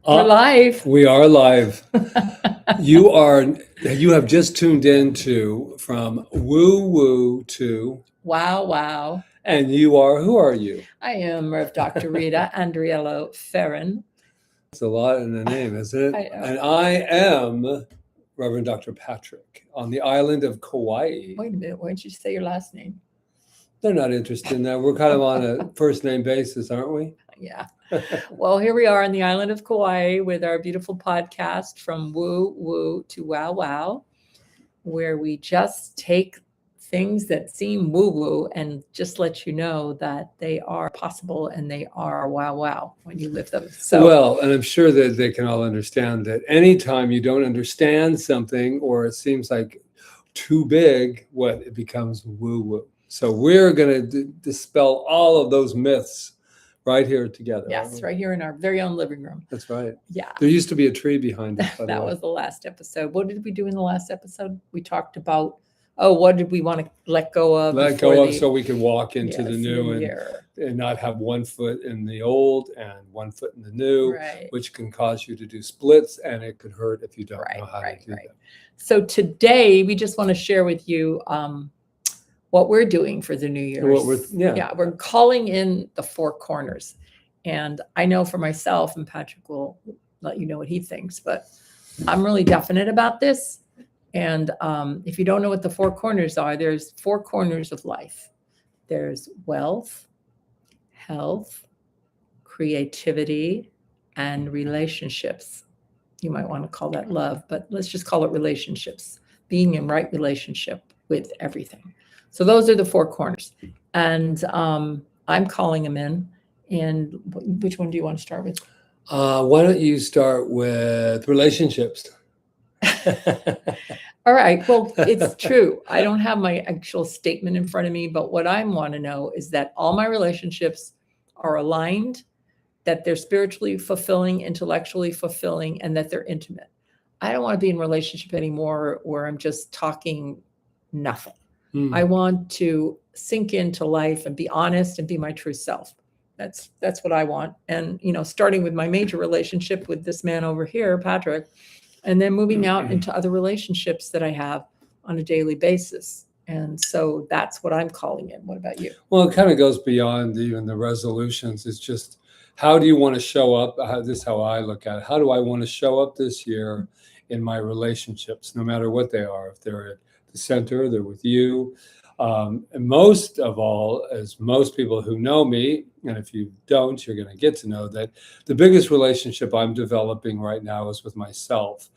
We're live. We are live. You have just tuned into from woo woo to Wow. and you are, who are you? I am Rev. Dr. Rita Andriello Ferrin. It's a lot in the name, isn't I it? know. And I am Reverend Dr. Patrick on the island of Kaua'i. Wait a minute. Why don't you say your last name? They're not interested in that. We're kind of on a first name basis, aren't we? Yeah. Well, here we are on the island of Kauai with our beautiful podcast from woo woo to wow, where we just take things that seem woo woo and just let you know that they are possible and they are wow when you live them. So, well, and I'm sure that they can all understand that anytime you don't understand something or it seems like too big, it becomes woo woo. So we're going to dispel all of those myths right here together. yes, right here in our very own living room. That's right. Yeah. There used to be a tree behind us. That was the last episode. What did we do in the last episode? We talked about, what did we want to let go of? So we could walk into the new and not have 1 foot in the old and 1 foot in the new, right, which can cause you to do splits and it could hurt if you don't know how to do that. So today we just want to share with you what we're doing for the New Year's. We're calling in the 4 corners. And I know for myself, and Patrick will let you know what he thinks, but I'm really definite about this. And if you don't know what the 4 corners are, there's 4 corners of life. There's wealth, health, creativity, and relationships. You might want to call that love, but let's just call it relationships, being in right relationship with everything. So those are the 4 corners. And I'm calling them in. And which one do you want to start with? Why don't you start with relationships? All right. Well, it's true. I don't have my actual statement in front of me, but what I want to know is that all my relationships are aligned, that they're spiritually fulfilling, intellectually fulfilling, and that they're intimate. I don't want to be in a relationship anymore where I'm just talking nothing. I want to sink into life and be honest and be my true self. That's what I want. And, starting with my major relationship with this man over here, Patrick, and then moving out into other relationships that I have on a daily basis. And so that's what I'm calling it. What about you? Well, it kind of goes beyond even the resolutions. It's just, how do you want to show up? This is how I look at it. How do I want to show up this year in my relationships, no matter what they are? If they're at the center, they're with you. And most of all, as most people who know me, and if you don't, you're going to get to know that the biggest relationship I'm developing right now is with myself.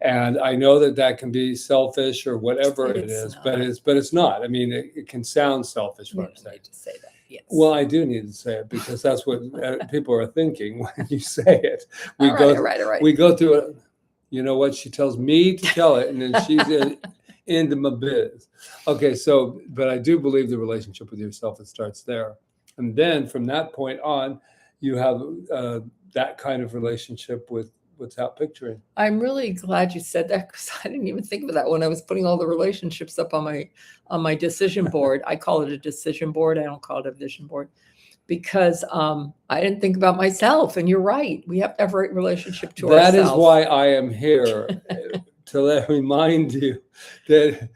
And I know that can be selfish or whatever it is, but it's not. I mean, it can sound selfish when I'm saying. To say that. Yes. Well, I do need to say it because that's what people are thinking when you say it. We go through it. You know what? She tells me to tell it, and then she's into my biz. Okay, but I do believe the relationship with yourself, it starts there. And then from that point on, you have that kind of relationship with without picturing. I'm really glad you said that because I didn't even think of that when I was putting all the relationships up on my decision board. I call it a decision board. I don't call it a vision board because I didn't think about myself. And you're right. We have to have a right relationship to ourselves. That is why I am here to remind you that,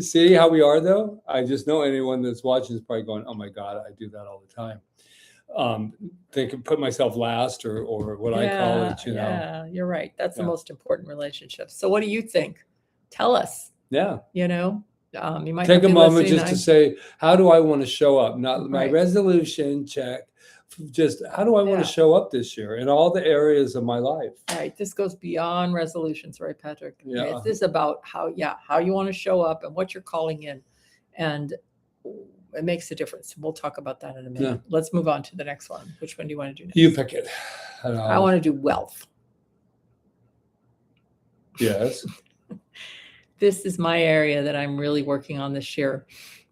see how we are though? I just know anyone that's watching is probably going, oh my God, I do that all the time. They can put myself last or what I call it, Yeah, you're right. That's the most important relationship. So what do you think? Tell us. Yeah. You might take a moment just to say, how do I want to show up? Not my resolution check. Just how do I want to show up this year in all the areas of my life? Right. This goes beyond resolutions, right, Patrick? Yeah. This is about how you want to show up and what you're calling in. And it makes a difference. We'll talk about that in a minute. Yeah. Let's move on to the next one. Which one do you want to do next? You pick it. I want to do wealth. Yes. This is my area that I'm really working on this year.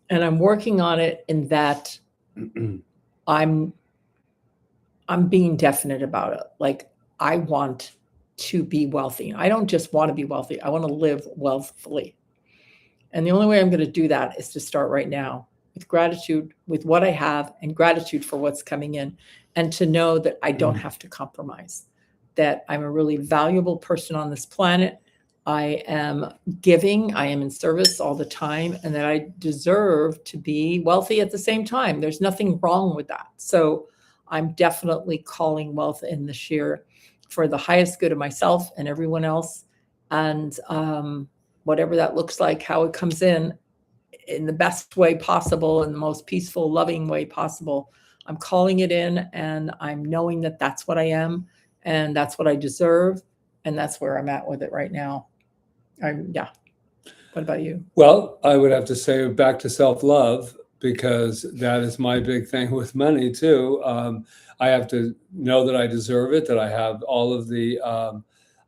And I'm working on it in that I'm being definite about it. Like, I want to be wealthy. I don't just want to be wealthy. I want to live wealthfully. And the only way I'm going to do that is to start right now with gratitude, with what I have, and gratitude for what's coming in, and to know that I don't have to compromise. that I'm a really valuable person on this planet. I am giving, I am in service all the time, and that I deserve to be wealthy at the same time. There's nothing wrong with that. So I'm definitely calling wealth in this year for the highest good of myself and everyone else. And whatever that looks like, how it comes in the best way possible, in the most peaceful, loving way possible, I'm calling it in, and I'm knowing that that's what I am, and that's what I deserve, and that's where I'm at with it right now. Yeah. What about you? Well, I would have to say back to self-love, because that is my big thing with money too. I have to know that I deserve it, that I have all of the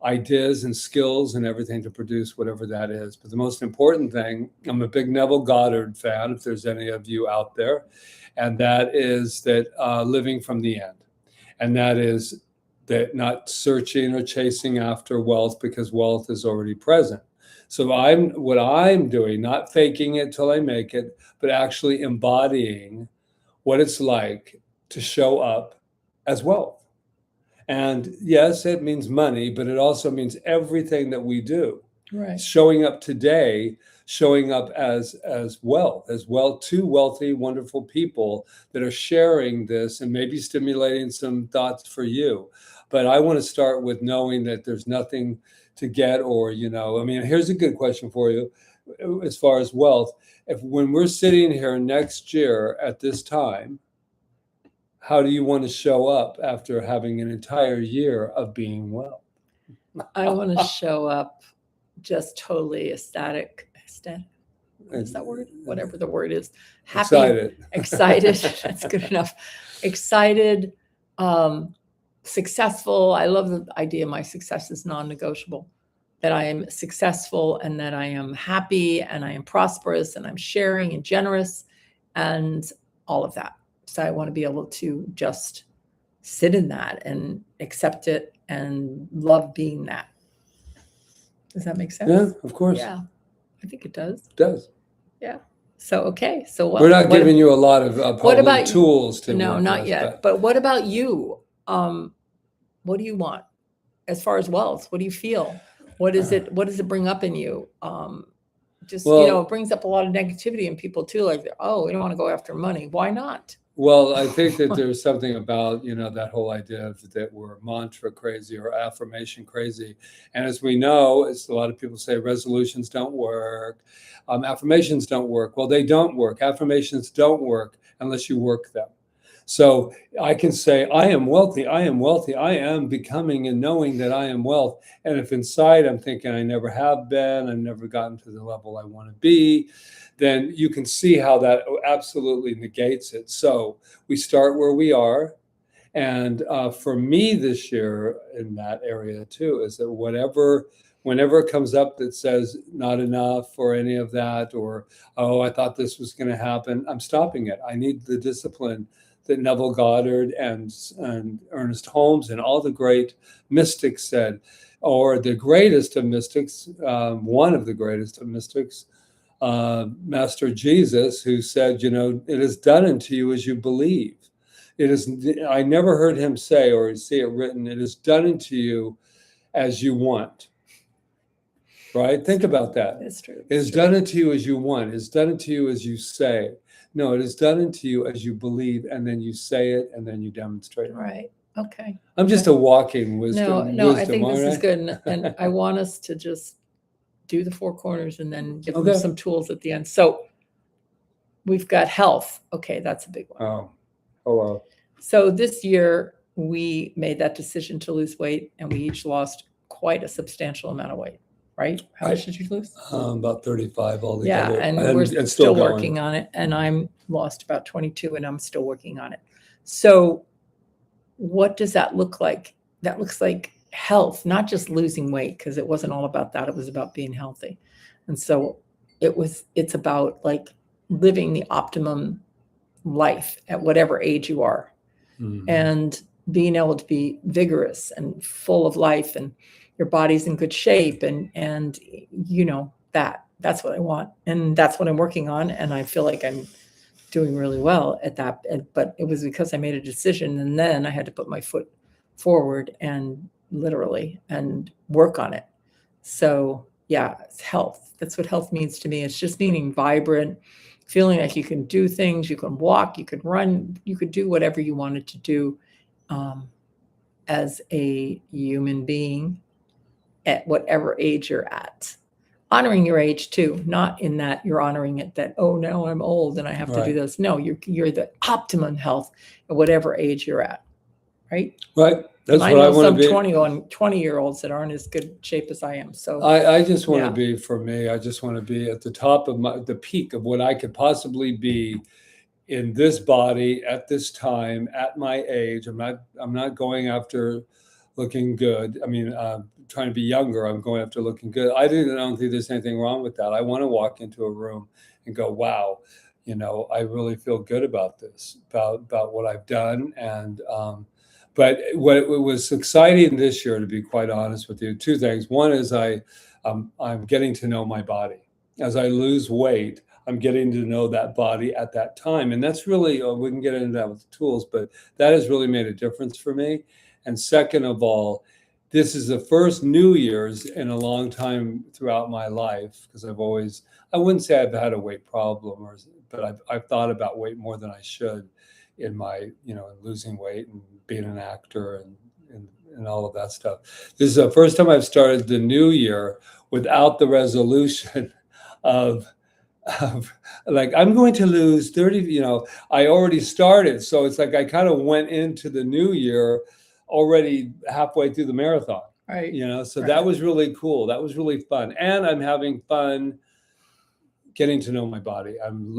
ideas and skills and everything to produce whatever that is. But the most important thing, I'm a big Neville Goddard fan, if there's any of you out there, and that is that living from the end. And that is that not searching or chasing after wealth, because wealth is already present. So what I'm doing, not faking it till I make it, but actually embodying what it's like to show up as wealth. And yes, it means money, but it also means everything that we do. Right. Showing up today, showing up as wealth, two wealthy, wonderful people that are sharing this and maybe stimulating some thoughts for you. But I want to start with knowing that there's nothing to get, or, I mean, here's a good question for you as far as wealth. When we're sitting here next year at this time, how do you want to show up after having an entire year of being well? I want to show up just totally ecstatic. What is that word? Whatever the word is. Happy, excited. That's good enough. Excited, successful. I love the idea my success is non-negotiable, that I am successful and that I am happy and I am prosperous and I'm sharing and generous and all of that. So I want to be able to just sit in that and accept it and love being that. Does that make sense? Yeah, of course. Yeah, I think it does. It does. Yeah. So, okay. So we're not giving you a lot of tools to no, not yet. But what about you? What do you want as far as wealth? What do you feel? What does it bring up in you? It brings up a lot of negativity in people too. Like, oh, we don't want to go after money. Why not? Well, I think that there's something about, that whole idea that we're mantra crazy or affirmation crazy. And as we know, as a lot of people say, resolutions don't work. Affirmations don't work. Well, they don't work. Affirmations don't work unless you work them. So I can say, I am wealthy. I am wealthy. I am becoming and knowing that I am wealth. And if inside I'm thinking I never have been, I've never gotten to the level I want to be, then you can see how that absolutely negates it. So we start where we are. And for me this year in that area too, is that whenever it comes up that says not enough or any of that, or, oh, I thought this was going to happen, I'm stopping it. I need the discipline that Neville Goddard and Ernest Holmes and all the great mystics said, or the greatest of mystics, one of the greatest of mystics, Master Jesus, who said, it is done unto you as you believe. It is. I never heard him say or see it written, it is done unto you as you want. Right? Think about that. It's true. It is done unto you as you want. It is done unto you as you say. No, it is done unto you as you believe, and then you say it, and then you demonstrate it. Right. Okay. I'm just a walking wisdom. No, I think this is good. And I want us to just do the four corners and then give them some tools at the end. So we've got health. Okay, that's a big one. Oh, hello. So this year we made that decision to lose weight, and we each lost quite a substantial amount of weight. Right? How much did you lose? About 35 altogether. Yeah, and we're still working on it. And I'm lost about 22, and I'm still working on it. So what does that look like? That looks like health, not just losing weight, because it wasn't all about that. It was about being healthy. And so it's about like living the optimum life at whatever age you are, and being able to be vigorous and full of life, and your body's in good shape, and that's what I want, and that's what I'm working on, and I feel like I'm doing really well at that. But it was because I made a decision, and then I had to put my foot forward and literally, and work on it. So yeah, it's health. That's what health means to me. It's just being vibrant, feeling like you can do things, you can walk, you could run, you could do whatever you wanted to do um, as a human being at whatever age you're at. Honoring your age too, not in that you're honoring it that, oh, now I'm old and I have to do this. No, you're the optimum health at whatever age you're at, right? Right. That's I what I know want some to be. 20-year-olds that aren't as good shape as I am. So I just want Yeah. to be, for me, I just want to be at the top of the peak of what I could possibly be in this body at this time, at my age. I'm not going after looking good. I mean, trying to be younger. I'm going after looking good. I don't think there's anything wrong with that. I want to walk into a room and go, wow, I really feel good about this, about what I've done. And, but what was exciting this year, to be quite honest with you, two things. One is I'm getting to know my body. As I lose weight, I'm getting to know that body at that time. And that's really, we can get into that with the tools, but that has really made a difference for me. And second of all, this is the first New Year's in a long time throughout my life, because I wouldn't say I've had a weight problem, but I've thought about weight more than I should in my, in losing weight and being an actor and all of that stuff. This is the first time I've started the new year without the resolution of like, I'm going to lose 30, I already started. So it's like I kind of went into the new year already halfway through the marathon. Right. So Right. that was really cool. That was really fun. And I'm having fun getting to know my body. I'm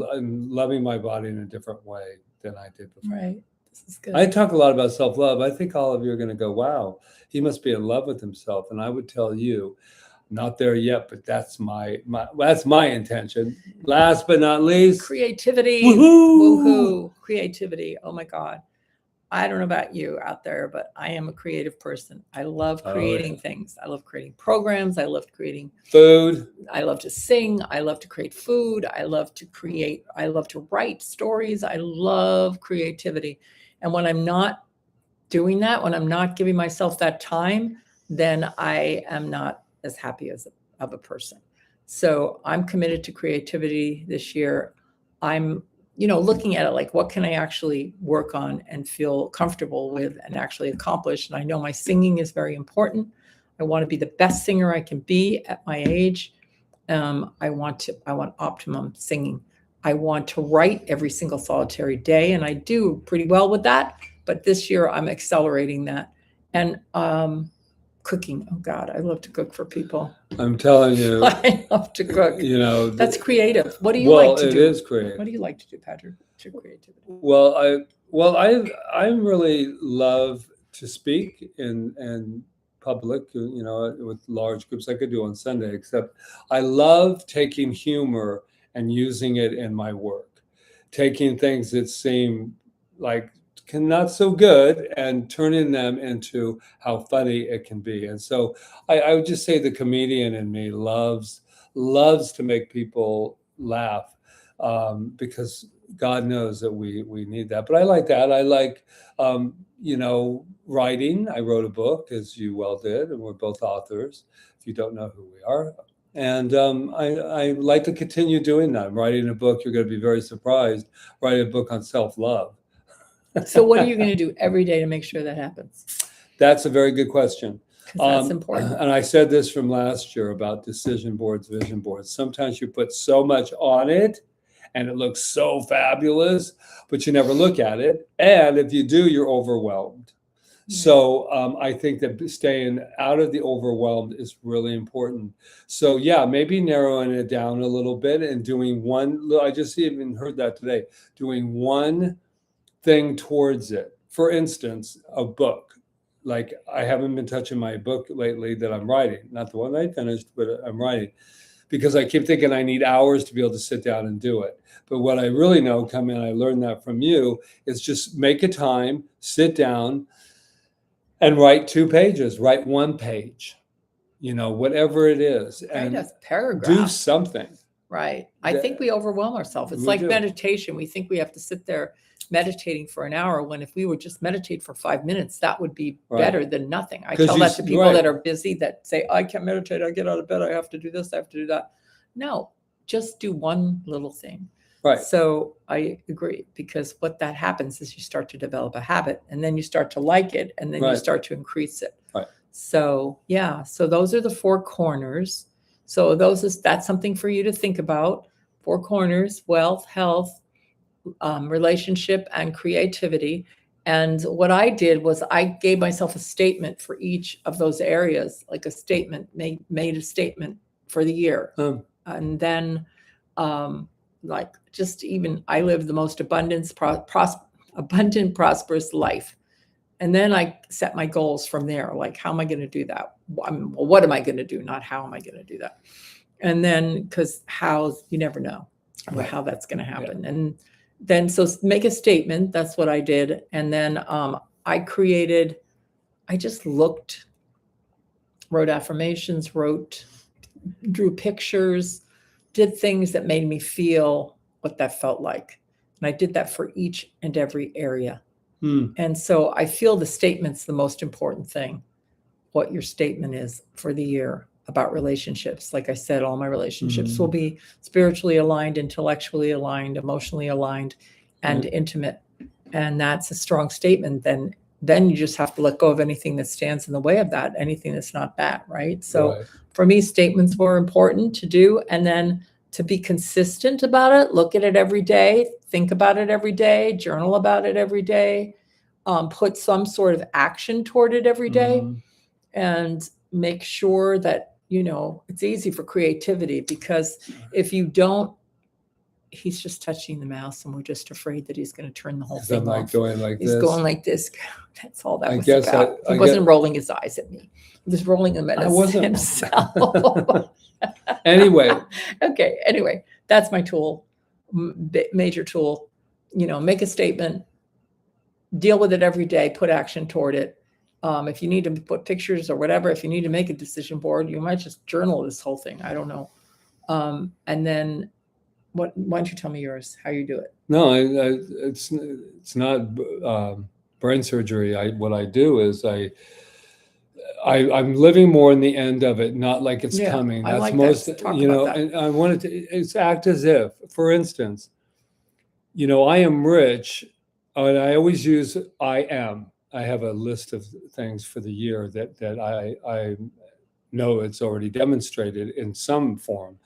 loving my body in a different way than I did before. Right. This is good. I talk a lot about self-love. I think all of you are going to go, wow, he must be in love with himself. And I would tell you, not there yet, but that's my intention. Last but not least, creativity. Woohoo! Creativity. Oh my God. I don't know about you out there, but I am a creative person. I love creating things. I love creating programs. I love creating food. I love to sing. I love to create food. I love to write stories. I love creativity. And when I'm not doing that, when I'm not giving myself that time, then I am not as happy of a person. So I'm committed to creativity this year. I'm, looking at it like, what can I actually work on and feel comfortable with and actually accomplish? And I know my singing is very important. I want to be the best singer I can be at my age. I want optimum singing. I want to write every single solitary day, and I do pretty well with that. But this year I'm accelerating that. And cooking. Oh God, I love to cook for people. I'm telling you. I love to cook. That's creative. What do you like to do? Well, it is creative. What do you like to do, Patrick? To creativity. Well, I really love to speak in public, with large groups. I could do on Sunday, except I love taking humor and using it in my work, taking things that seem like not so good and turning them into how funny it can be. And so I would just say the comedian in me loves to make people laugh, because God knows that we need that. But I like that. I like, writing. I wrote a book, as you well did, and we're both authors, if you don't know who we are. And I like to continue doing that. I'm writing a book. You're going to be very surprised. Writing a book on self-love. So what are you going to do every day to make sure that happens? That's a very good question. That's important. And I said this from last year about decision boards, vision boards. Sometimes you put so much on it and it looks so fabulous, but you never look at it. And if you do, you're overwhelmed. So I think that staying out of the overwhelmed is really important. So yeah, maybe narrowing it down a little bit and doing I just even heard that today, doing one thing towards it. For instance, a book. Like, I haven't been touching my book lately that I'm writing, not the one I finished, but I'm writing, because I keep thinking I need hours to be able to sit down and do it. But what I really know, I learned that from you, is just make a time, sit down and write 2 pages, write 1 page, whatever it is. And a paragraph. Do something. Right. I think we overwhelm ourselves. It's like meditation. We think we have to sit there meditating for an hour, when if we would just meditate for 5 minutes, that would be Right. better than nothing. I 'Cause tell you that s- to people right. that are busy, that say, I can't meditate, I get out of bed, I have to do this, I have to do that. No, just do one little thing. Right. So I agree, because what that happens is you start to develop a habit, and then you start to like it, and then you Right. start to increase it. Right. So yeah, so those are the 4 corners. So that's something for you to think about. 4 corners: wealth, health, relationship, and creativity. And what I did was I gave myself a statement for each of those areas, like a statement, made a statement for the year. And then like, just even, I live the most abundant, prosperous life. And then I set my goals from there. Like, how am I going to do that? Well, what am I going to do? Not how am I going to do that? And then, because how, you never know how that's going to happen. Yeah. And then, so make a statement. That's what I did. And then I just wrote affirmations, drew pictures, did things that made me feel what that felt like. And I did that for each and every area. And so I feel the statement's the most important thing, what your statement is for the year about relationships. Like I said, all my relationships will be spiritually aligned, intellectually aligned, emotionally aligned, and intimate. And that's a strong statement. Then you just have to let go of anything that stands in the way of that, anything that's not that, right? So for me, statements were important to do. And then to be consistent about it, look at it every day, think about it every day, journal about it every day, put some sort of action toward it every day, and make sure that, it's easy for creativity, because if you don't, he's just touching the mouse, and we're just afraid that he's going to turn the whole thing off. He's going like this. That's all that was about. He wasn't rolling his eyes at me. He was rolling them at himself. Anyway. Okay. Anyway, that's my tool, major tool. Make a statement, deal with it every day, put action toward it. If you need to put pictures or whatever, if you need to make a decision board, you might just journal this whole thing. I don't know. And then why don't you tell me yours, how you do it? No, it's not brain surgery. What I do is I'm living more in the end of it, not like it's coming. That's like most, that. And I wanted to, it's act as if, for instance, I am rich, and I always use I am. I have a list of things for the year that I know it's already demonstrated in some form.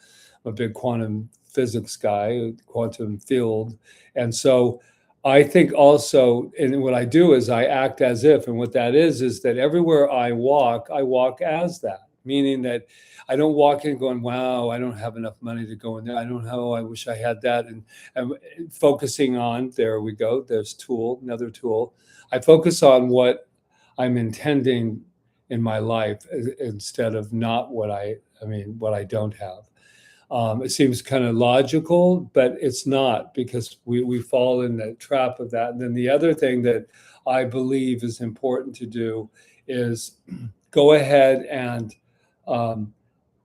I'm a big quantum physics guy, quantum field. And so I think also, and what I do is I act as if, and what that is that everywhere I walk as that, meaning that I don't walk in going, wow, I don't have enough money to go in there. I don't know, I wish I had that. And focusing on, there we go, there's another tool. I focus on what I'm intending in my life instead of not what I don't have. It seems kind of logical, but it's not, because we fall in the trap of that. And then the other thing that I believe is important to do is go ahead and,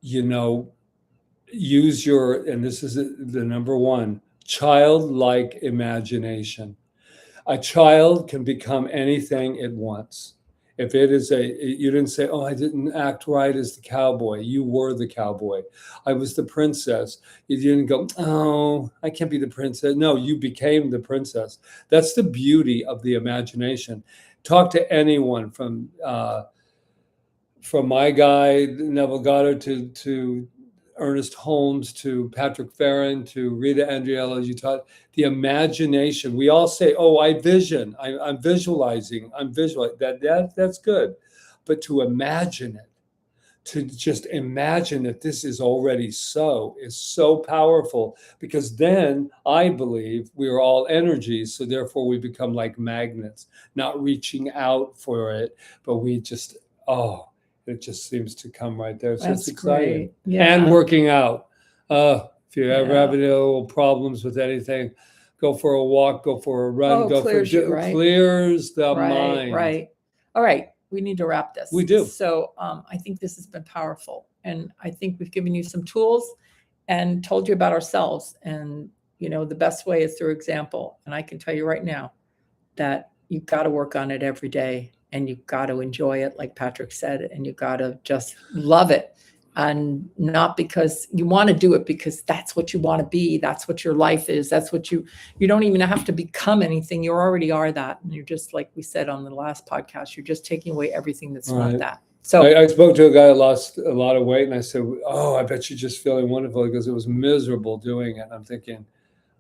use and this is the number one, childlike imagination. A child can become anything it wants. If it is you didn't say, oh, I didn't act right as the cowboy. You were the cowboy. I was the princess. You didn't go, oh, I can't be the princess. No, you became the princess. That's the beauty of the imagination. Talk to anyone from my guy, Neville Goddard, to Ernest Holmes, to Patrick Farron, to Rita Andriello. You taught the imagination. We all say, oh, I'm visualizing, that's good. But to imagine it, to just imagine that this is already so, is so powerful, because then I believe we are all energies. So therefore we become like magnets, not reaching out for it, but we just, it just seems to come right there. So it's exciting. Great. Yeah. And working out. If you ever have any little problems with anything, go for a walk, go for a run, clears the mind. Right. All right. We need to wrap this. We do. So I think this has been powerful. And I think we've given you some tools and told you about ourselves. And the best way is through example. And I can tell you right now that you've got to work on it every day, and you've got to enjoy it, like Patrick said, and you've got to just love it. And not because you want to do it, because that's what you want to be. That's what your life is. That's what you don't even have to become anything. You already are that. And you're just, like we said on the last podcast, you're just taking away everything that's not that. So I spoke to a guy who lost a lot of weight, and I said, "Oh, I bet you're just feeling wonderful," because it was miserable doing it. And I'm thinking,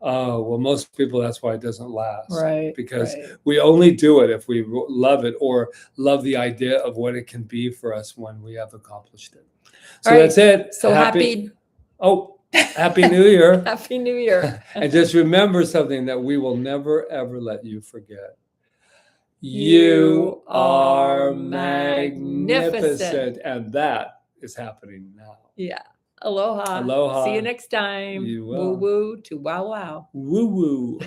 oh, well, most people, that's why it doesn't last. Right. Because we only do it if we love it, or love the idea of what it can be for us when we have accomplished it. So that's it. So happy New Year. Happy New Year. And just remember something that we will never, ever let you forget. You are magnificent. And that is happening now. Yeah. Aloha. Aloha. See you next time. You will. Woo woo to wow wow. Woo woo.